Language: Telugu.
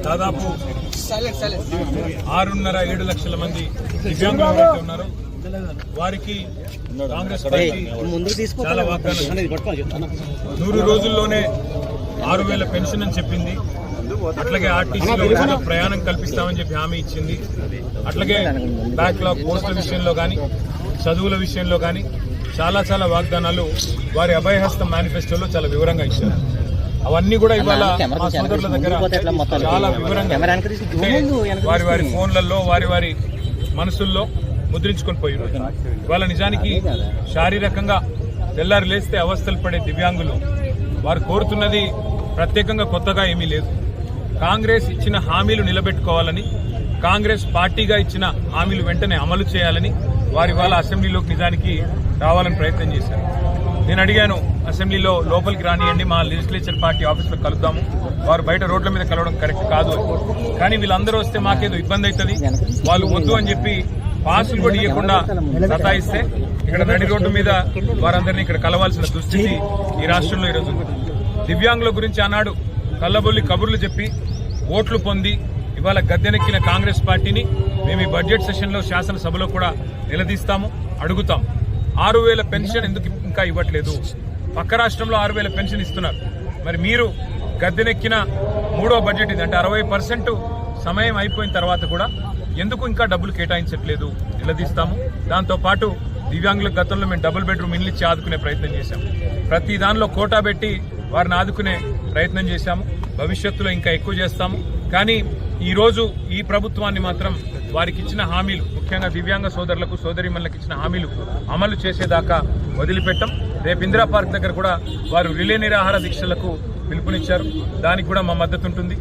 దాదాపు 6.5-7 లక్షల మంది దివ్యాంగులు ఎవరైతే ఉన్నారో వారికి కాంగ్రెస్ పార్టీ చాలా వాగ్దానం 100 రోజుల్లోనే 6,000 పెన్షన్ అని చెప్పింది. అట్లాగే ఆర్టీసీలో ఉచిత ప్రయాణం కల్పిస్తామని చెప్పి హామీ ఇచ్చింది. అట్లాగే బ్యాక్లాగ్ పోస్టుల విషయంలో కానీ చదువుల విషయంలో కానీ చాలా వాగ్దానాలు వారి అభయహస్తం మేనిఫెస్టోలో చాలా వివరంగా ఇచ్చారు. అవన్నీ కూడా ఇవాళ మా సోదరుల దగ్గర చాలా వివరంగా వారి ఫోన్లలో వారి మనసుల్లో ముద్రించుకొని పోయారు. ఇవాళ నిజానికి శారీరకంగా తెల్లారి లేస్తే అవస్థలు పడే దివ్యాంగులు వారు కోరుతున్నది ప్రత్యేకంగా కొత్తగా ఏమీ లేదు. కాంగ్రెస్ ఇచ్చిన హామీలు నిలబెట్టుకోవాలని, కాంగ్రెస్ పార్టీగా ఇచ్చిన హామీలు వెంటనే అమలు చేయాలని వారి వాళ్ళ అసెంబ్లీలోకి నిజానికి రావాలని ప్రయత్నం చేశారు. నేను అడిగాను, అసెంబ్లీలో లోపలికి రానియండి, మా లెజిస్లేచర్ పార్టీ ఆఫీసులో కలుద్దాము, వారు బయట రోడ్ల మీద కలవడం కరెక్ట్ కాదు. కానీ వీళ్ళందరూ వస్తే మాకేదో ఇబ్బంది అవుతుంది, వాళ్ళు వద్దు అని చెప్పి పాసులు కూడా ఇవ్వకుండా సతాయిస్తే ఇక్కడ నడి రోడ్డు మీద వారందరినీ ఇక్కడ కలవాల్సిన దుస్థితి ఈ రాష్ట్రంలో ఈరోజు ఉంది. దివ్యాంగుల గురించి ఆనాడు కల్లబొల్లి కబుర్లు చెప్పి ఓట్లు పొంది ఇవాళ గద్దెనెక్కిన కాంగ్రెస్ పార్టీని మేము ఈ బడ్జెట్ సెషన్లో శాసనసభలో కూడా నిలదీస్తాము, అడుగుతాం. 6,000 పెన్షన్ ఎందుకు ఇంకా ఇవ్వట్లేదు? పక్క రాష్ట్రంలో 6,000 పెన్షన్ ఇస్తున్నారు. మరి మీరు గద్దెనెక్కిన 3వ బడ్జెట్ ఇది, అంటే 60% సమయం అయిపోయిన తర్వాత కూడా ఎందుకు ఇంకా డబ్బులు కేటాయించట్లేదు? నిలదీస్తాము. దాంతోపాటు దివ్యాంగులకు గతంలో మేము డబుల్ బెడ్రూమ్ ఇల్లు ఇచ్చి ఆదుకునే ప్రయత్నం చేశాం. ప్రతి దానిలో కోటా పెట్టి వారిని ఆదుకునే ప్రయత్నం చేశాము. భవిష్యత్తులో ఇంకా ఎక్కువ చేస్తాము. కానీ ఈరోజు ఈ ప్రభుత్వాన్ని మాత్రం వారికి ఇచ్చిన హామీలు, ముఖ్యంగా దివ్యాంగ సోదరులకు సోదరీమణులకు ఇచ్చిన హామీలు అమలు చేసేదాకా వదిలిపెట్టం. రేపు ఇందిరా పార్క్ దగ్గర కూడా వారు రిలే నిరాహార దీక్షలకు పిలుపునిచ్చారు. దానికి కూడా మా మద్దతు ఉంటుంది.